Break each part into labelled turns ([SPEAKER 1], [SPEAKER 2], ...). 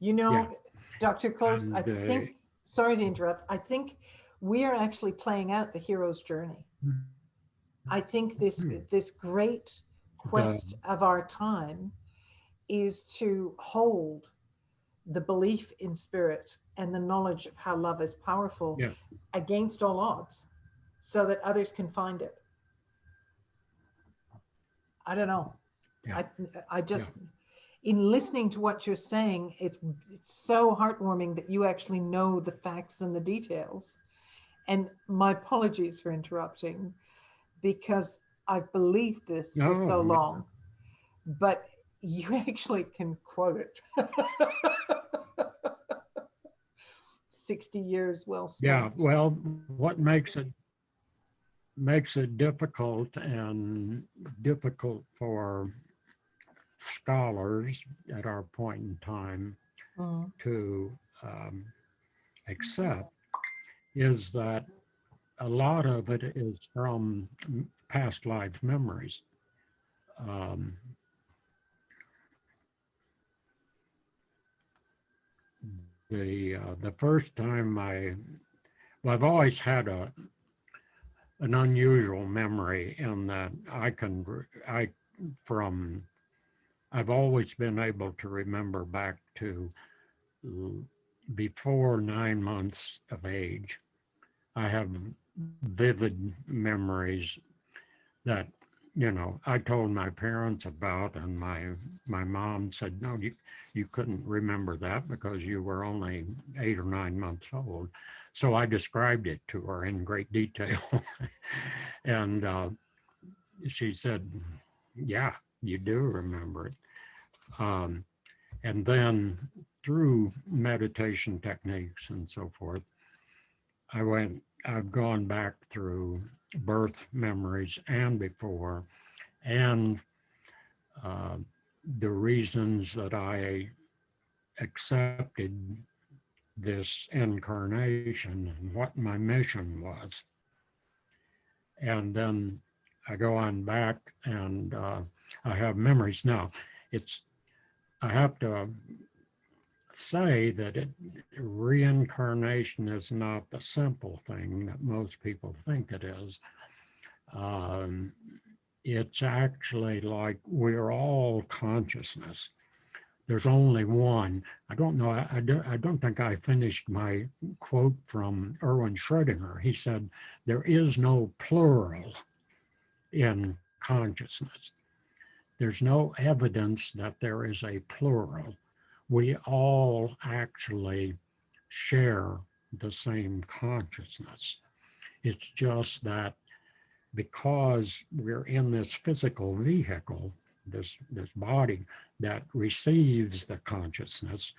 [SPEAKER 1] You
[SPEAKER 2] Yeah.
[SPEAKER 1] know, Dr. Close,
[SPEAKER 2] And
[SPEAKER 1] I think, sorry to interrupt, I think we are actually playing out the hero's journey. I think this great
[SPEAKER 2] the
[SPEAKER 1] quest of our time is to hold the belief in spirit and the knowledge of how love is powerful
[SPEAKER 2] yeah,
[SPEAKER 1] against all odds so that others can find it. I don't know.
[SPEAKER 2] yeah,
[SPEAKER 1] I I
[SPEAKER 2] yeah.
[SPEAKER 1] just in listening to what you're saying, it's so heartwarming that you actually know the facts and the details. And my apologies for interrupting because I've believed this for
[SPEAKER 2] No,
[SPEAKER 1] so
[SPEAKER 2] no,
[SPEAKER 1] long, but you actually can quote it. 60 years well
[SPEAKER 2] yeah.
[SPEAKER 1] spent.
[SPEAKER 2] Well, what makes it difficult for scholars at our point in time
[SPEAKER 1] Mm.
[SPEAKER 2] to um, accept is that a lot of it is from past life memories. Um, the first time well, I've always had an unusual memory in that I from I've always been able to remember back to before 9 months of age. I have vivid memories that I told my parents about, and my mom said, no, you couldn't remember that because you were only 8 or 9 months old. So I described it to her in great detail. And she said, yeah, you do remember it. um, and then through meditation techniques and so forth, I've gone back through birth memories and before, and uh, the reasons that I accepted this incarnation and what my mission was. And then I go on back and I have memories. Now, it's, I have to say that reincarnation is not the simple thing that most people think it is. Um, it's actually like we're all consciousness. There's only one. I don't know. I don't think I finished my quote from Erwin Schrödinger. He said, there is no plural in consciousness. There's no evidence that there is a plural. We all actually share the same consciousness. It's just that because we're in this physical vehicle, this body that receives the consciousness,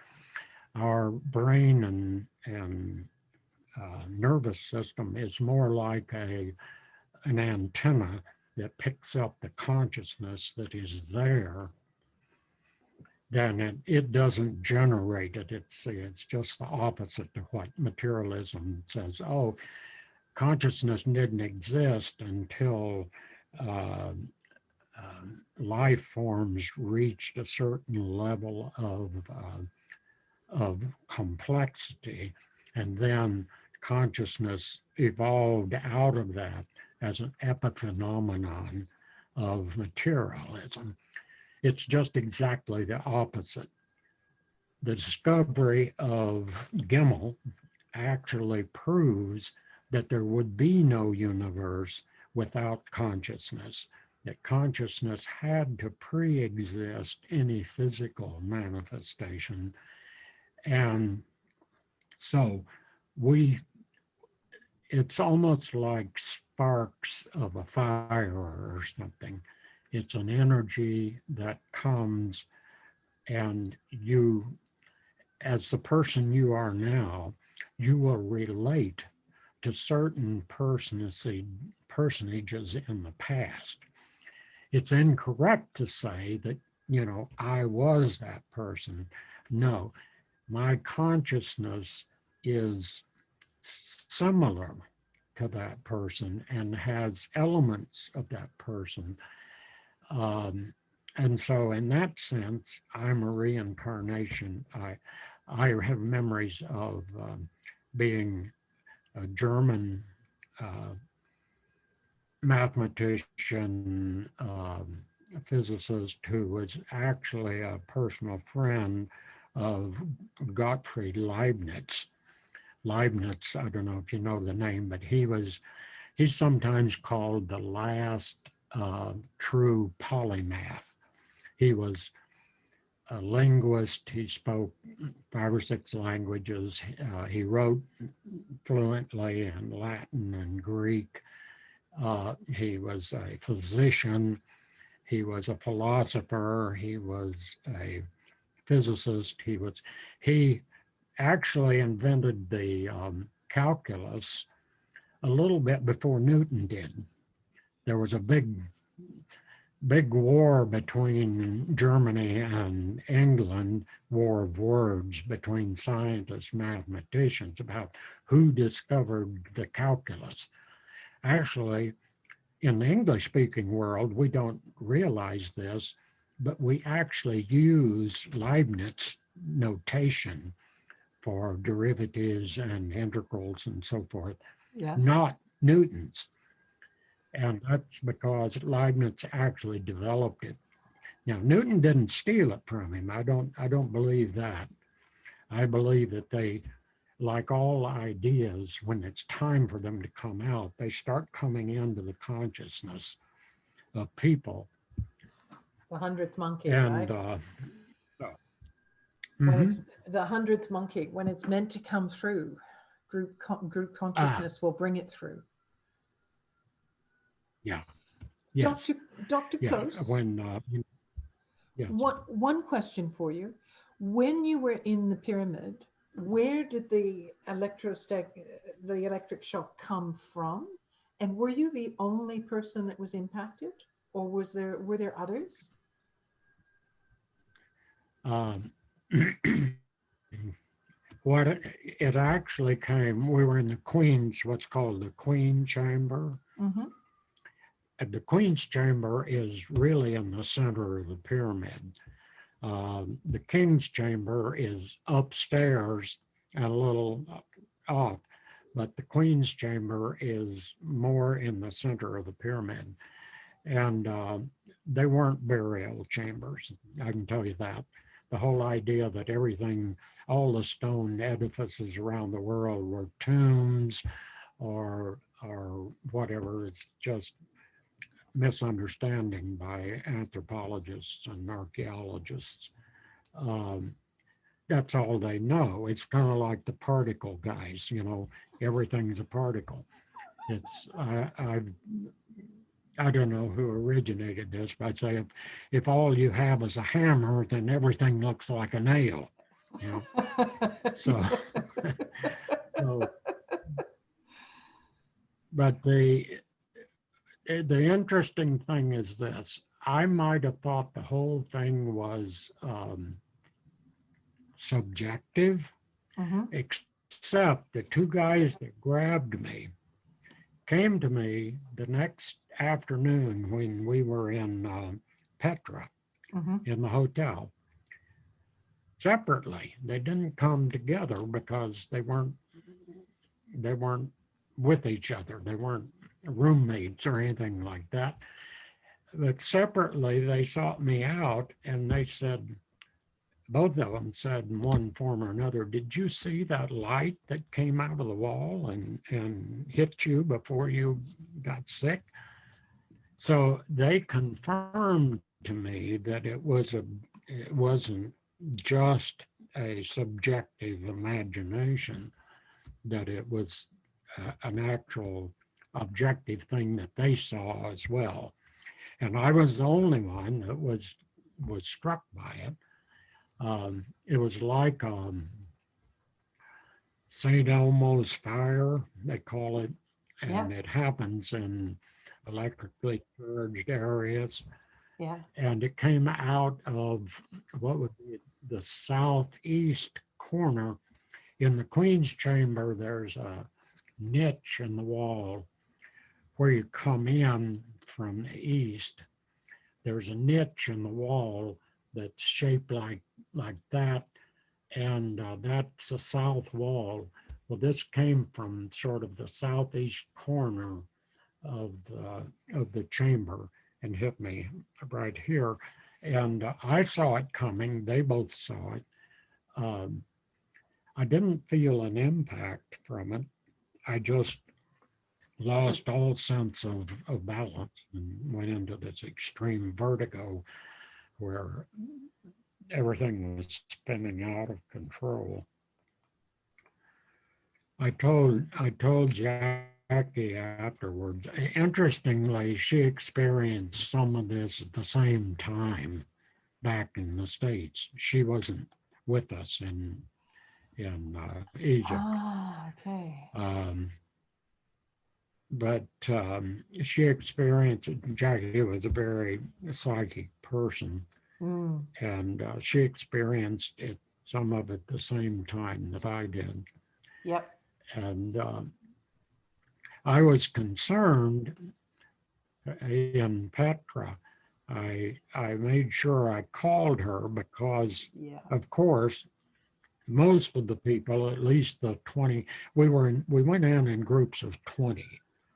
[SPEAKER 2] our brain and nervous system is more like an antenna that picks up the consciousness that is there. Then it doesn't generate it. It's just the opposite to what materialism says. Oh, consciousness didn't exist until uh, life forms reached a certain level of complexity, and then consciousness evolved out of that as an epiphenomenon of materialism. It's just exactly the opposite. The discovery of Gimel actually proves that there would be no universe without consciousness, that consciousness had to pre exist any physical manifestation. And so we, it's almost like sparks of a fire or something. It's an energy that comes, and you, as the person you are now, you will relate to certain personages in the past. It's incorrect to say that, I was that person. No, my consciousness is similar to that person and has elements of that person. Um, and so, in that sense, I'm a reincarnation. I have memories of being a German uh, mathematician, physicist who was actually a personal friend of Gottfried Leibniz. Leibniz, I don't know if you know the name, but he's sometimes called the last true polymath. He was a linguist. He spoke 5 or 6 languages. He wrote fluently in Latin and Greek. He was a physician. He was a philosopher. He was a physicist. He actually invented the calculus a little bit before Newton did. There was a big war between Germany and England, war of words between scientists, mathematicians about who discovered the calculus. Actually, in the English speaking world, we don't realize this, but we actually use Leibniz notation for derivatives and integrals and so forth,
[SPEAKER 1] Yeah.
[SPEAKER 2] not Newton's. And that's because Leibniz actually developed it. Now, Newton didn't steal it from him. I don't believe that. I believe that they, like all ideas, when it's time for them to come out, they start coming into the consciousness of people.
[SPEAKER 1] The hundredth monkey,
[SPEAKER 2] And
[SPEAKER 1] right?
[SPEAKER 2] uh,
[SPEAKER 1] When
[SPEAKER 2] mhm.
[SPEAKER 1] it's the hundredth monkey, when it's meant to come through, group
[SPEAKER 2] ah,
[SPEAKER 1] consciousness will bring it through.
[SPEAKER 2] yeah, yes,
[SPEAKER 1] Dr. Dr.
[SPEAKER 2] yeah.
[SPEAKER 1] Close,
[SPEAKER 2] When yes,
[SPEAKER 1] one question for you. When you were in the pyramid, where did the electric shock come from? And were you the only person that was impacted? Or were there others?
[SPEAKER 2] um, it actually came. We were in the Queen's, what's called the Queen Chamber.
[SPEAKER 1] Mm-hmm.
[SPEAKER 2] And the Queen's Chamber is really in the center of the pyramid. The King's Chamber is upstairs and a little off, but the Queen's Chamber is more in the center of the pyramid. And they weren't burial chambers, I can tell you that. The whole idea that everything, all the stone edifices around the world were tombs or whatever, it's just misunderstanding by anthropologists and archaeologists. Um, that's all they know. It's kind of like the particle guys, everything's a particle. It's I don't know who originated this, but I say if all you have is a hammer, then everything looks like a nail. You know, so so. But the interesting thing is this: I might have thought the whole thing was subjective,
[SPEAKER 1] Mm-hmm.
[SPEAKER 2] except the two guys that grabbed me came to me the next afternoon when we were in Petra
[SPEAKER 1] Mm-hmm.
[SPEAKER 2] in the hotel separately. They didn't come together because they weren't with each other. They weren't roommates or anything like that. But separately, they sought me out and they said, both of them said in one form or another, did you see that light that came out of the wall and hit you before you got sick? So they confirmed to me that it wasn't just a subjective imagination, that it was an actual objective thing that they saw as well. And I was the only one that was struck by it. It was like St. Elmo's fire, they call it,
[SPEAKER 1] Yeah.
[SPEAKER 2] and it happens in electrically charged areas.
[SPEAKER 1] Yeah.
[SPEAKER 2] And it came out of what would be the southeast corner. In the Queen's Chamber, there's a niche in the wall where you come in from the east. There's a niche in the wall that's shaped like that, and that's the south wall. Well, this came from sort of the southeast corner of the chamber and hit me right here. And I saw it coming. They both saw it. Um, I didn't feel an impact from it. I just lost all sense of balance and went into this extreme vertigo where everything was spinning out of control. I told Jackie afterwards. Interestingly, she experienced some of this at the same time back in the States. She wasn't with us in Egypt.
[SPEAKER 1] Ah, okay.
[SPEAKER 2] But she experienced it. Jackie was a very psychic person,
[SPEAKER 1] Mm.
[SPEAKER 2] and she experienced it, some of it the same time that I did.
[SPEAKER 1] Yep.
[SPEAKER 2] And I was concerned in Petra. I made sure I called her because,
[SPEAKER 1] Yeah.
[SPEAKER 2] of course, most of the people, at least the 20, we went in groups of 20.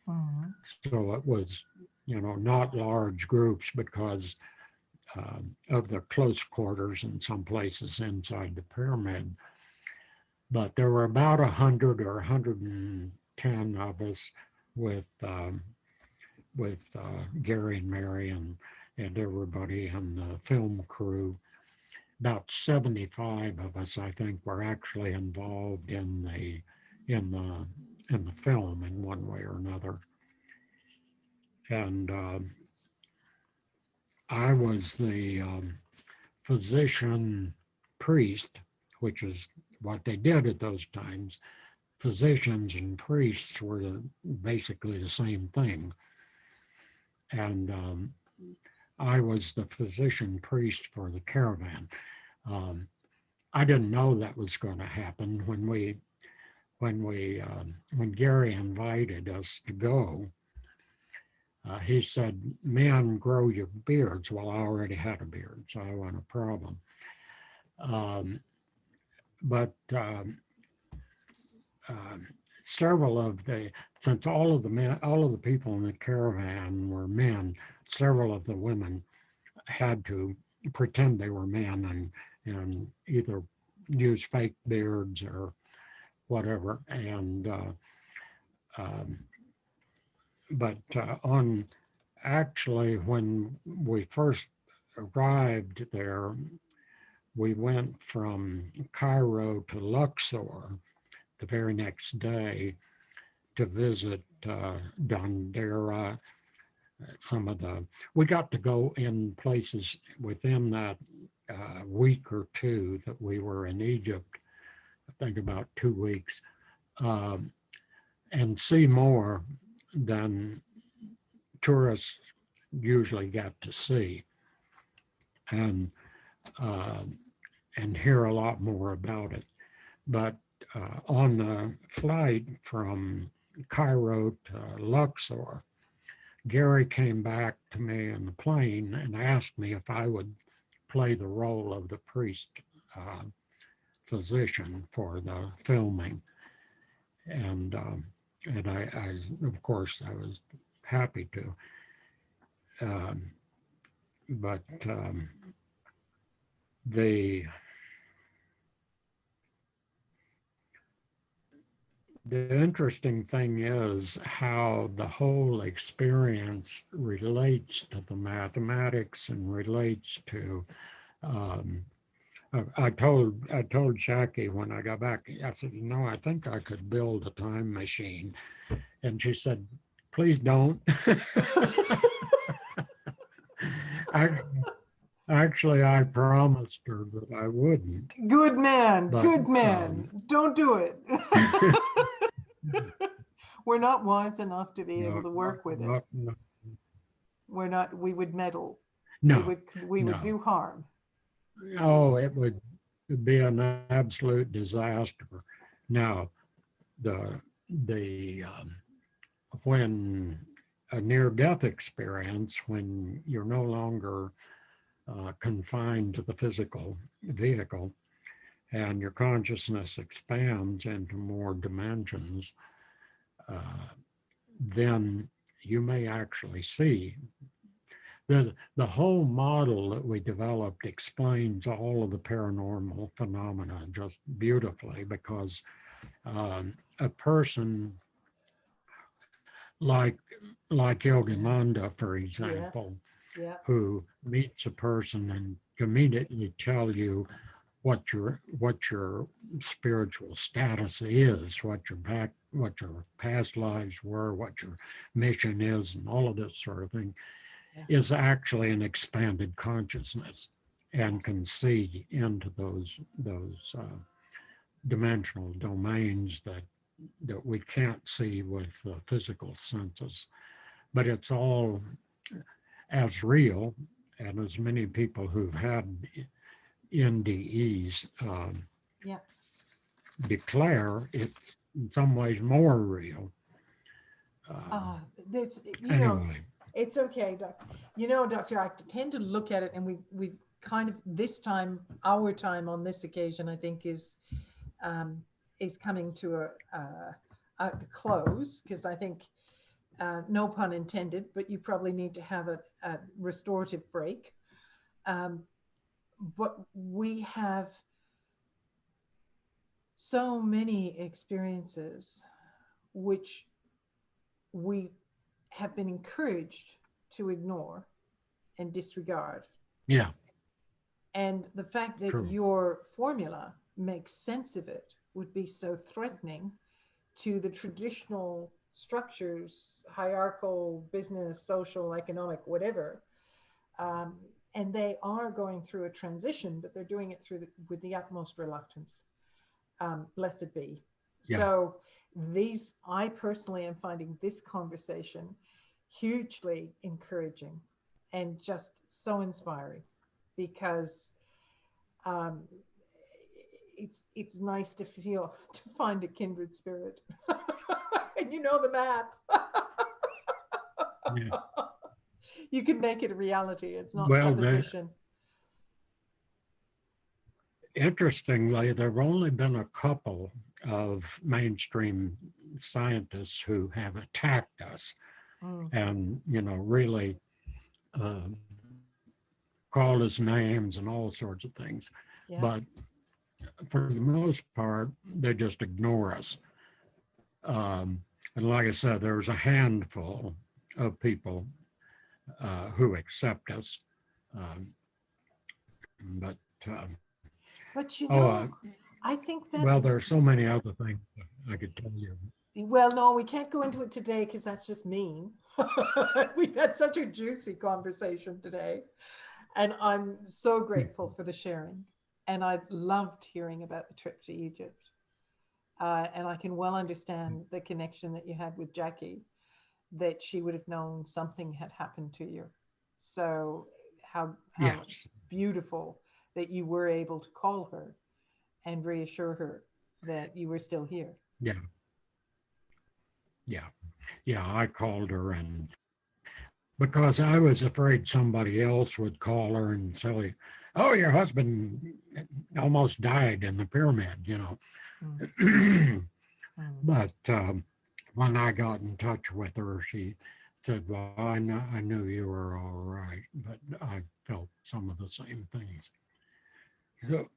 [SPEAKER 1] Mm-hmm.
[SPEAKER 2] So it was, not large groups because of the close quarters in some places inside the pyramid. But there were about 100 or 110 of us with Gary and Mary and everybody and the film crew. About 75 of us, I think, were actually involved in the film in one way or another. And I was the physician priest, which is what they did at those times. Physicians and priests were basically the same thing. And I was the physician priest for the caravan. Um, I didn't know that was going to happen when Gary invited us to go. He said, "Men, grow your beards." Well, I already had a beard, so I wasn't a problem. Um, but several of the since all of the people in the caravan were men, several of the women had to pretend they were men and either use fake beards or whatever. And um, but on actually when we first arrived there, we went from Cairo to Luxor the very next day to visit Dondera. We got to go in places within that week or two that we were in Egypt, I think about 2 weeks, um, and see more than tourists usually get to see, and uh, and hear a lot more about it. But on the flight from Cairo to Luxor, Gary came back to me in the plane and asked me if I would play the role of the priest uh, physician for the filming, and of course I was happy to, um, but the the interesting thing is how the whole experience relates to the mathematics and relates to. Um, I told Jackie when I got back. I said, I think I could build a time machine, and she said, "Please don't." I, Actually, I promised her that I wouldn't,
[SPEAKER 1] Good man.
[SPEAKER 2] but
[SPEAKER 1] Good man. Don't do it. We're not wise enough to be able
[SPEAKER 2] no,
[SPEAKER 1] to work with it.
[SPEAKER 2] no,
[SPEAKER 1] We're not, we would meddle.
[SPEAKER 2] no,
[SPEAKER 1] We would
[SPEAKER 2] no.
[SPEAKER 1] do harm.
[SPEAKER 2] Oh, it would be an absolute disaster. Now, the when a near-death experience, when you're no longer confined to the physical vehicle, and your consciousness expands into more dimensions, uh, then you may actually see. The whole model that we developed explains all of the paranormal phenomena just beautifully because a person like Yogananda, for
[SPEAKER 1] Yeah,
[SPEAKER 2] example,
[SPEAKER 1] yeah.
[SPEAKER 2] who meets a person and immediately tell you what your spiritual status is, what your past lives were, what your mission is, and all of this sort of thing,
[SPEAKER 1] Yeah.
[SPEAKER 2] is actually an expanded consciousness and
[SPEAKER 1] Yes.
[SPEAKER 2] can see into those dimensional domains that we can't see with the physical senses. But it's all as real, and as many people who've had NDEs
[SPEAKER 1] Yeah.
[SPEAKER 2] declare, it's in some ways more real. Um,
[SPEAKER 1] This,
[SPEAKER 2] anyway,
[SPEAKER 1] it's okay, Doc. Doctor, I tend to look at it, and we've kind of this time, our time on this occasion, I think um, is coming to a close because I think, no pun intended, but you probably need to have a restorative break. Um, but we have so many experiences which we have been encouraged to ignore and disregard.
[SPEAKER 2] yeah,
[SPEAKER 1] And the fact that
[SPEAKER 2] true.
[SPEAKER 1] your formula makes sense of it would be so threatening to the traditional structures, hierarchical, business, social, economic, whatever. Um, and they are going through a transition, but they're doing it with the utmost reluctance. Blessed be.
[SPEAKER 2] Yeah,
[SPEAKER 1] So I personally am finding this conversation hugely encouraging and just so inspiring because, um, it's nice to feel to find a kindred spirit, and the math.
[SPEAKER 2] yeah.
[SPEAKER 1] You can make it a reality. It's not
[SPEAKER 2] Well,
[SPEAKER 1] supposition.
[SPEAKER 2] interestingly, there have only been a couple of mainstream scientists who have attacked us
[SPEAKER 1] Mm,
[SPEAKER 2] and, really uh, called us names and all sorts of things.
[SPEAKER 1] yeah.
[SPEAKER 2] But for the most part, they just ignore us. And like I said, there's a handful of people who accept us. Um, but
[SPEAKER 1] But
[SPEAKER 2] oh,
[SPEAKER 1] I think that,
[SPEAKER 2] well, there are so many other things I could tell you.
[SPEAKER 1] well, no, we can't go into it today because that's just mean. We've had such a juicy conversation today. And I'm so grateful for the sharing. And I loved hearing about the trip to Egypt. And I can well understand the connection that you had with Jackie, that she would have known something had happened to you. So how
[SPEAKER 2] Yes,
[SPEAKER 1] beautiful that you were able to call her and reassure her that you were still here.
[SPEAKER 2] yeah, yeah, yeah. I called her, and because I was afraid somebody else would call her and say, "Oh, your husband almost died in the pyramid,"
[SPEAKER 1] Mm, mm.
[SPEAKER 2] But when I got in touch with her, she said, "Well, I knew you were all right, but I felt some of the same things." So,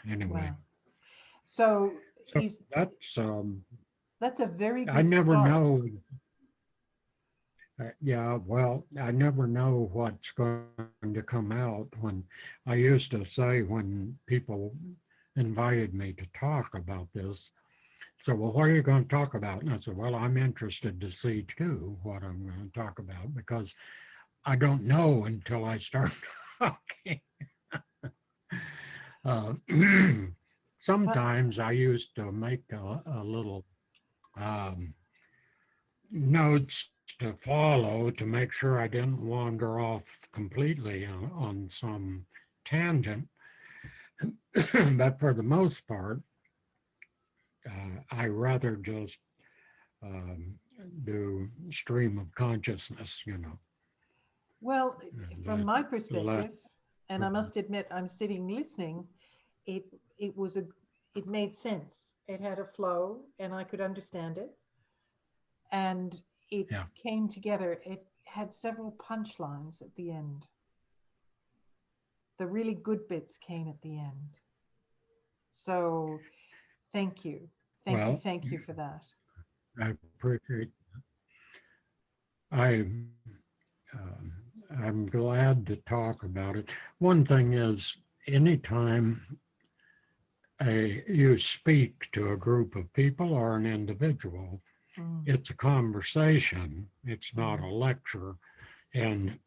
[SPEAKER 2] anyway,
[SPEAKER 1] Wow. So
[SPEAKER 2] so
[SPEAKER 1] is that's a very
[SPEAKER 2] I
[SPEAKER 1] good
[SPEAKER 2] never
[SPEAKER 1] start.
[SPEAKER 2] know. Yeah, well, I never know what's going to come out. When I used to say when people invited me to talk about this, so, well, what are you going to talk about? And I said, well, I'm interested to see too what I'm going to talk about because I don't know until I start talking. Uh,
[SPEAKER 1] But
[SPEAKER 2] sometimes I used to make a little um, notes to follow to make sure I didn't wander off completely on some tangent. But for the most part, I rather just um, do stream of consciousness.
[SPEAKER 1] well,
[SPEAKER 2] And
[SPEAKER 1] from
[SPEAKER 2] let
[SPEAKER 1] my
[SPEAKER 2] let
[SPEAKER 1] perspective, and I must admit, I'm sitting listening, it it was a it made sense. It had a flow, and I could understand it, and it
[SPEAKER 2] Yeah.
[SPEAKER 1] came together. It had several punchlines at the end. The really good bits came at the end. So thank you,
[SPEAKER 2] Well,
[SPEAKER 1] thank you for that.
[SPEAKER 2] I appreciate. I I'm glad to talk about it. One thing is, anytime you speak to a group of people or an individual,
[SPEAKER 1] Mm,
[SPEAKER 2] it's a conversation. It's not
[SPEAKER 1] mm,
[SPEAKER 2] a lecture, and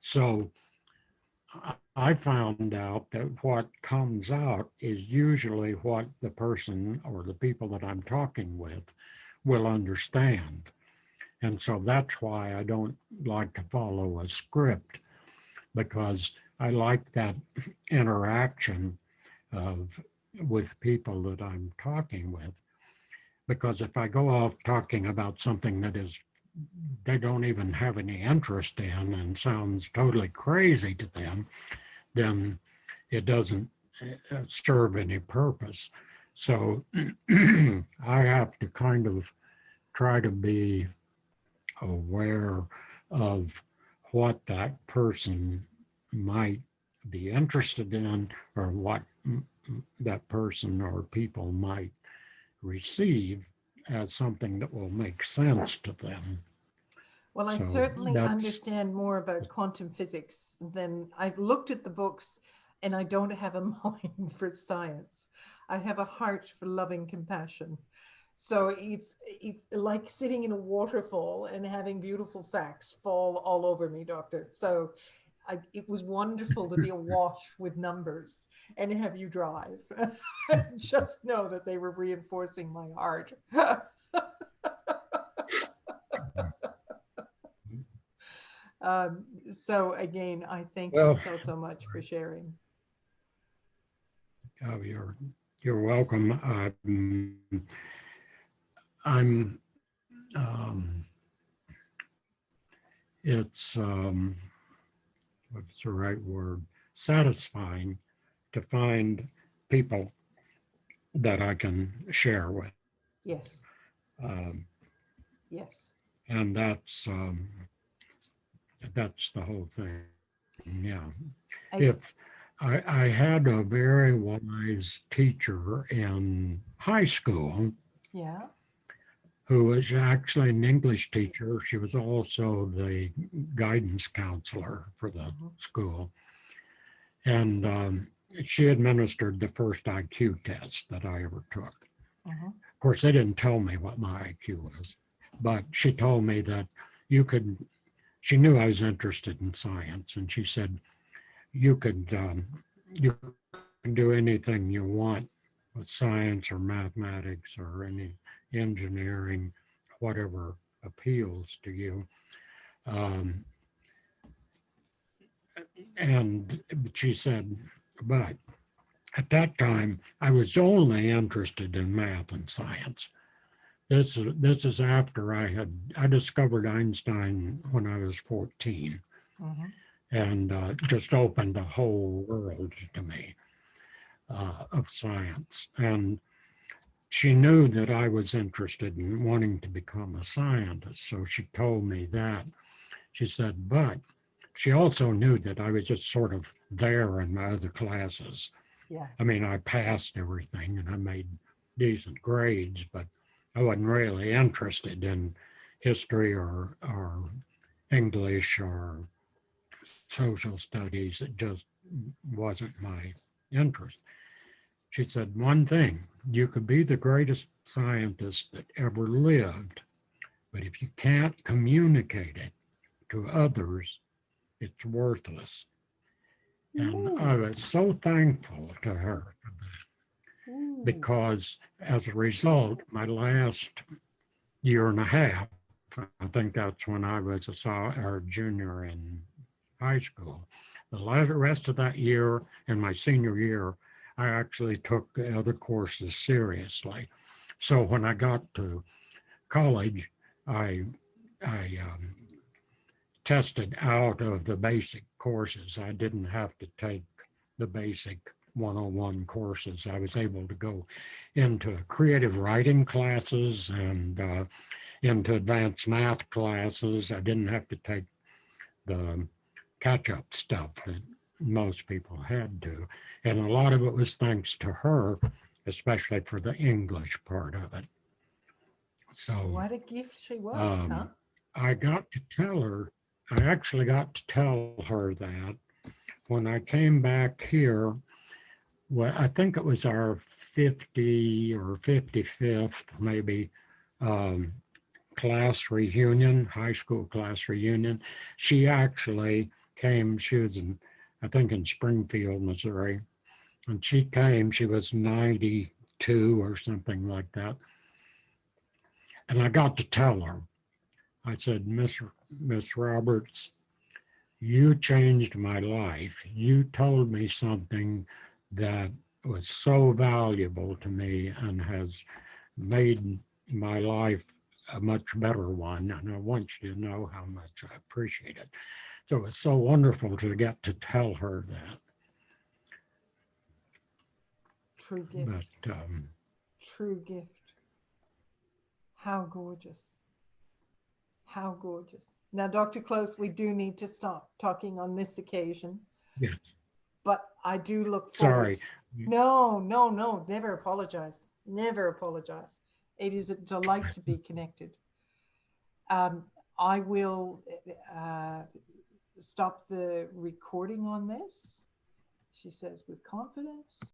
[SPEAKER 2] so I found out that what comes out is usually what the person or the people that I'm talking with will understand. And so that's why I don't like to follow a script, because I like that interaction of with people that I'm talking with. Because if I go off talking about something that is they don't even have any interest in and sounds totally crazy to them, then it doesn't serve any purpose. So I have to kind of try to be aware of what that person might be interested in, or what that person or people might receive as something that will make sense to them.
[SPEAKER 1] well, I
[SPEAKER 2] So
[SPEAKER 1] certainly
[SPEAKER 2] that's,
[SPEAKER 1] understand more about quantum physics than I've looked at the books, and I don't have a mind for science. I have a heart for loving compassion. So it's like sitting in a waterfall and having beautiful facts fall all over me, doctor. So it was wonderful to be awash with numbers and have you drive. Just know that they were reinforcing my heart. So again, I thank you
[SPEAKER 2] well,
[SPEAKER 1] so, so much for sharing.
[SPEAKER 2] uh, you're, you're welcome. I'm it's, what's the right word? Satisfying to find people that I can share with.
[SPEAKER 1] Yes,
[SPEAKER 2] Um,
[SPEAKER 1] yes.
[SPEAKER 2] and that's the whole thing. Yeah. If
[SPEAKER 1] Ex-
[SPEAKER 2] I had a very wise teacher in high school
[SPEAKER 1] yeah.
[SPEAKER 2] who was actually an English teacher. She was also the guidance counselor for the
[SPEAKER 1] Hmm.
[SPEAKER 2] school. And she administered the first IQ test that I ever took.
[SPEAKER 1] Hmm.
[SPEAKER 2] Of course, they didn't tell me what my IQ was, but she told me that you could, she knew I was interested in science, and she said, you can do anything you want with science or mathematics or any engineering, whatever appeals to you. Um, and she said, but at that time, I was only interested in math and science. This is after I discovered Einstein when I was 14,
[SPEAKER 1] Hmm.
[SPEAKER 2] and just opened a whole world to me of science. And she knew that I was interested in wanting to become a scientist, so she told me that. She said, but she also knew that I was just sort of there in my other classes.
[SPEAKER 1] Yeah.
[SPEAKER 2] I mean, I passed everything and I made decent grades, but I wasn't really interested in history or English or social studies. It just wasn't my interest. She said, one thing, you could be the greatest scientist that ever lived, but if you can't communicate it to others, it's worthless. And I
[SPEAKER 1] Ooh.
[SPEAKER 2] was so thankful to her
[SPEAKER 1] Ooh.
[SPEAKER 2] because as a result, my last year and a half, I think that's when I was a junior in high school. Rest of that year and my senior year, I actually took the other courses seriously. So when I got to college, I I tested out of the basic courses. I didn't have to take the basic 101 courses. I was able to go into creative writing classes and into advanced math classes. I didn't have to take the catch-up stuff that most people had to. And a lot of it was thanks to her, especially for the English part of it. So
[SPEAKER 1] What a gift she was, huh?
[SPEAKER 2] I got to tell her, I actually got to tell her that when I came back here, well, I think it was our 50 or 55th, maybe, um, class reunion, high school class reunion. She actually came, she was in, I think in Springfield, Missouri, and she came, she was 92 or something like that. And I got to tell her, I said, Miss Roberts, you changed my life. You told me something that was so valuable to me and has made my life a much better one. And I want you to know how much I appreciate it. So it's so wonderful to get to tell her that.
[SPEAKER 1] True gift.
[SPEAKER 2] But
[SPEAKER 1] True gift. How gorgeous. How gorgeous. Now, Dr. Close, we do need to stop talking on this occasion,
[SPEAKER 2] yes,
[SPEAKER 1] but I do look forward.
[SPEAKER 2] sorry.
[SPEAKER 1] No, no, no, never apologize. Never apologize. It is a delight to be connected. Um, I will uh, stop the recording on this, she says with confidence.